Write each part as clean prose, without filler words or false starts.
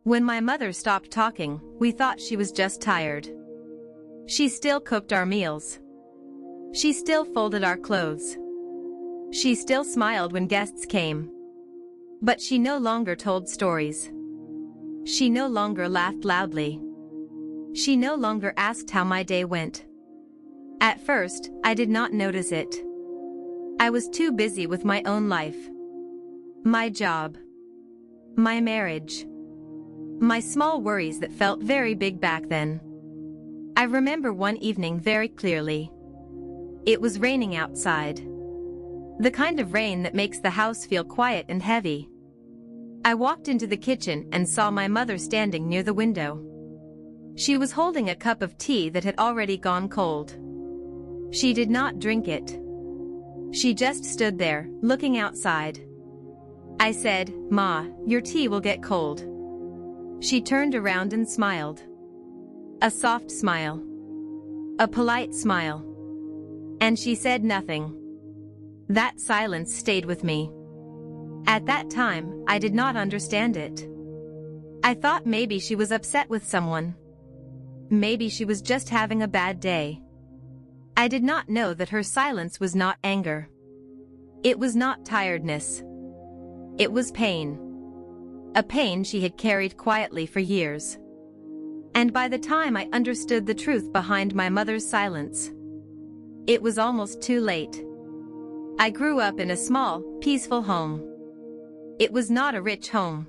When my mother stopped talking, we thought she was just tired. She still cooked our meals. She still folded our clothes. She still smiled when guests came. But she no longer told stories. She no longer laughed loudly. She no longer asked how my day went. At first, I did not notice it. I was too busy with my own life. My job. My marriage. My small worries that felt very big back then. I remember one evening very clearly. It was raining outside. The kind of rain that makes the house feel quiet and heavy. I walked into the kitchen and saw my mother standing near the window. She was holding a cup of tea that had already gone cold. She did not drink it. She just stood there, looking outside. I said, "Ma, your tea will get cold." She turned around and smiled. A soft smile. A polite smile. And she said nothing. That silence stayed with me. At that time, I did not understand it. I thought maybe she was upset with someone. Maybe she was just having a bad day. I did not know that her silence was not anger. It was not tiredness. It was pain. A pain she had carried quietly for years. And by the time I understood the truth behind my mother's silence, it was almost too late. I grew up in a small, peaceful home. It was not a rich home.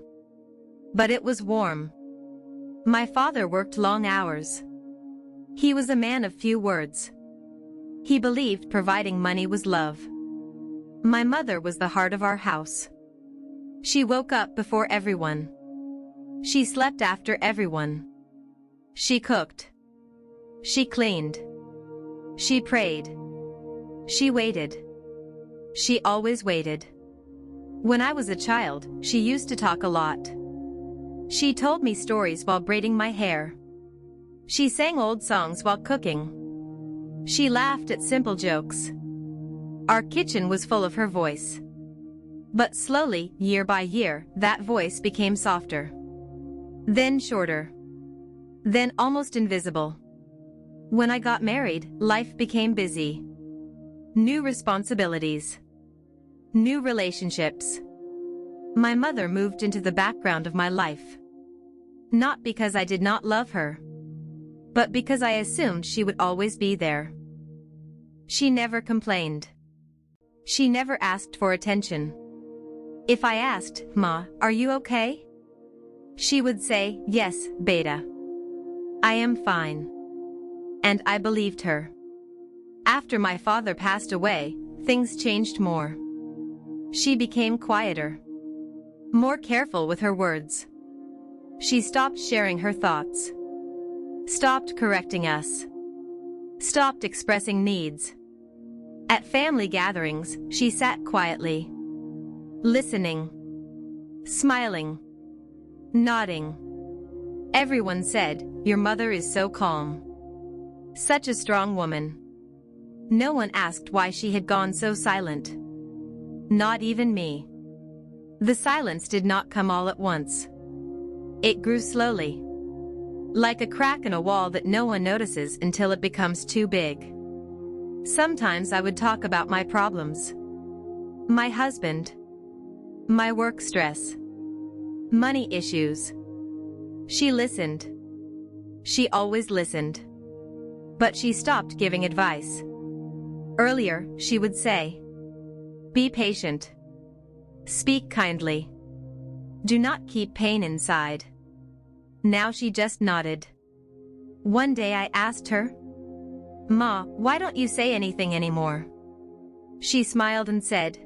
But it was warm. My father worked long hours. He was a man of few words. He believed providing money was love. My mother was the heart of our house. She woke up before everyone. She slept after everyone. She cooked. She cleaned. She prayed. She waited. She always waited. When I was a child, she used to talk a lot. She told me stories while braiding my hair. She sang old songs while cooking. She laughed at simple jokes. Our kitchen was full of her voice. But slowly, year by year, that voice became softer. Then shorter. Then almost invisible. When I got married, life became busy. New responsibilities. New relationships. My mother moved into the background of my life. Not because I did not love her, but because I assumed she would always be there. She never complained. She never asked for attention. If I asked, "Ma, are you okay?" she would say, "Yes, Beta. I am fine." And I believed her. After my father passed away, things changed more. She became quieter. More careful with her words. She stopped sharing her thoughts. Stopped correcting us. Stopped expressing needs. At family gatherings, she sat quietly. Listening. Smiling. Nodding. Everyone said, "Your mother is so calm. Such a strong woman." No one asked why she had gone so silent. Not even me. The silence did not come all at once. It grew slowly. Like a crack in a wall that no one notices until it becomes too big. Sometimes I would talk about my problems. My husband. My work stress. Money issues. She listened. She always listened. But she stopped giving advice. Earlier, she would say, "Be patient. Speak kindly. Do not keep pain inside." Now she just nodded. One day I asked her, "Ma, why don't you say anything anymore?" She smiled and said,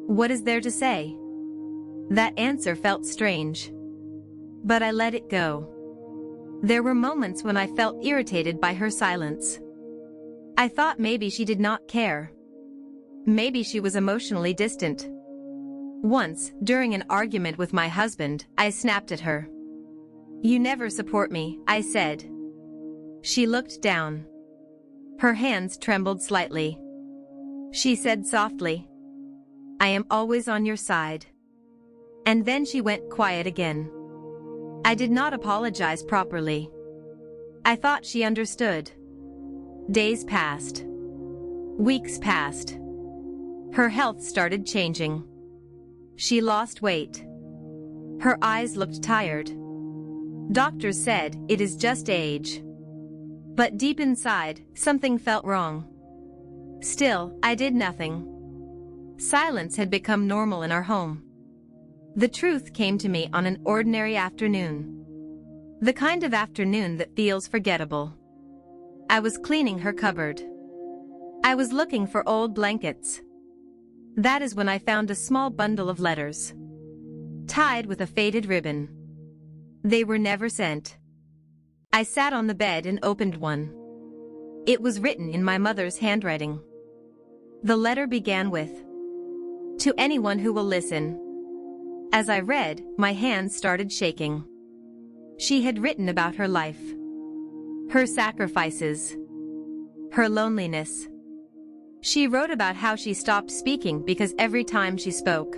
"What is there to say?" That answer felt strange. But I let it go. There were moments when I felt irritated by her silence. I thought maybe she did not care. Maybe she was emotionally distant. Once, during an argument with my husband, I snapped at her. "You never support me," I said. She looked down. Her hands trembled slightly. She said softly, "I am always on your side." And then she went quiet again. I did not apologize properly. I thought she understood. Days passed. Weeks passed. Her health started changing. She lost weight. Her eyes looked tired. Doctors said it is just age. But deep inside, something felt wrong. Still, I did nothing. Silence had become normal in our home. The truth came to me on an ordinary afternoon. The kind of afternoon that feels forgettable. I was cleaning her cupboard. I was looking for old blankets. That is when I found a small bundle of letters, tied with a faded ribbon. They were never sent. I sat on the bed and opened one. It was written in my mother's handwriting. The letter began with, "To anyone who will listen." As I read, my hands started shaking. She had written about her life, her sacrifices, her loneliness. She wrote about how she stopped speaking because every time she spoke,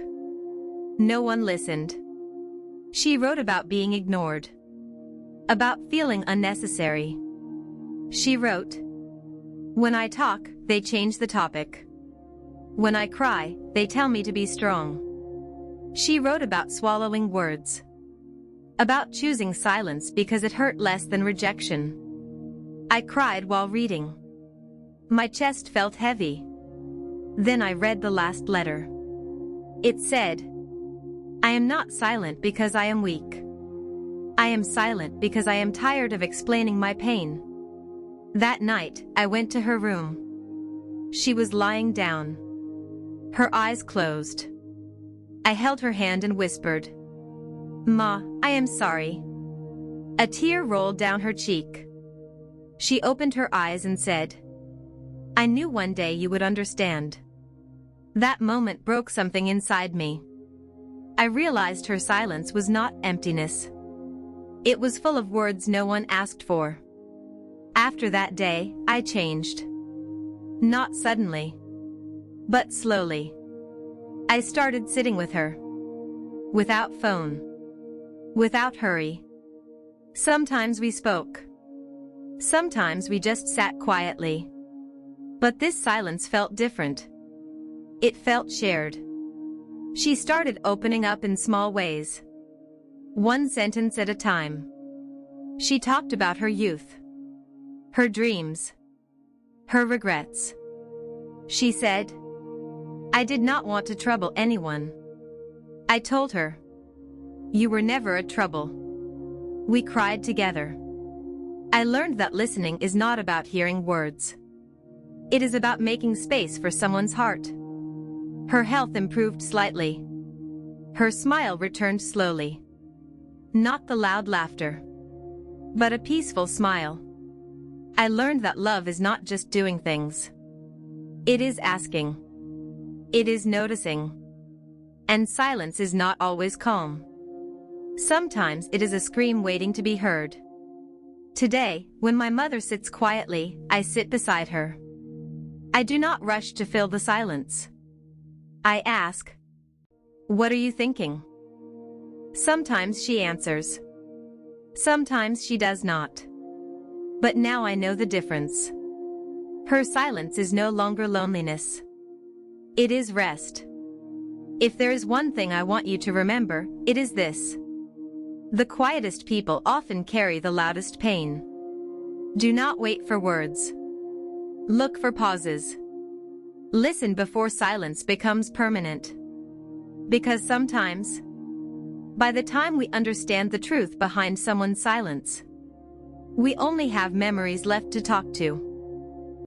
no one listened. She wrote about being ignored, about feeling unnecessary. She wrote, "When I talk, they change the topic. When I cry, they tell me to be strong." She wrote about swallowing words, about choosing silence because it hurt less than rejection. I cried while reading. My chest felt heavy. Then I read the last letter. It said, "I am not silent because I am weak. I am silent because I am tired of explaining my pain." That night, I went to her room. She was lying down, her eyes closed. I held her hand and whispered, "Ma, I am sorry." A tear rolled down her cheek. She opened her eyes and said, "I knew one day you would understand." That moment broke something inside me. I realized her silence was not emptiness. It was full of words no one asked for. After that day, I changed. Not suddenly, but slowly. I started sitting with her. Without phone. Without hurry. Sometimes we spoke. Sometimes we just sat quietly. But this silence felt different. It felt shared. She started opening up in small ways. One sentence at a time. She talked about her youth, her dreams, her regrets. She said, "I did not want to trouble anyone." I told her, "You were never a trouble." We cried together. I learned that listening is not about hearing words. It is about making space for someone's heart. Her health improved slightly. Her smile returned slowly. Not the loud laughter, but a peaceful smile. I learned that love is not just doing things. It is asking. It is noticing. And silence is not always calm. Sometimes it is a scream waiting to be heard. Today, when my mother sits quietly, I sit beside her. I do not rush to fill the silence. I ask, "What are you thinking?" Sometimes she answers. Sometimes she does not. But now I know the difference. Her silence is no longer loneliness. It is rest. If there is one thing I want you to remember, it is this. The quietest people often carry the loudest pain. Do not wait for words. Look for pauses. Listen before silence becomes permanent. Because sometimes, by the time we understand the truth behind someone's silence, we only have memories left to talk to.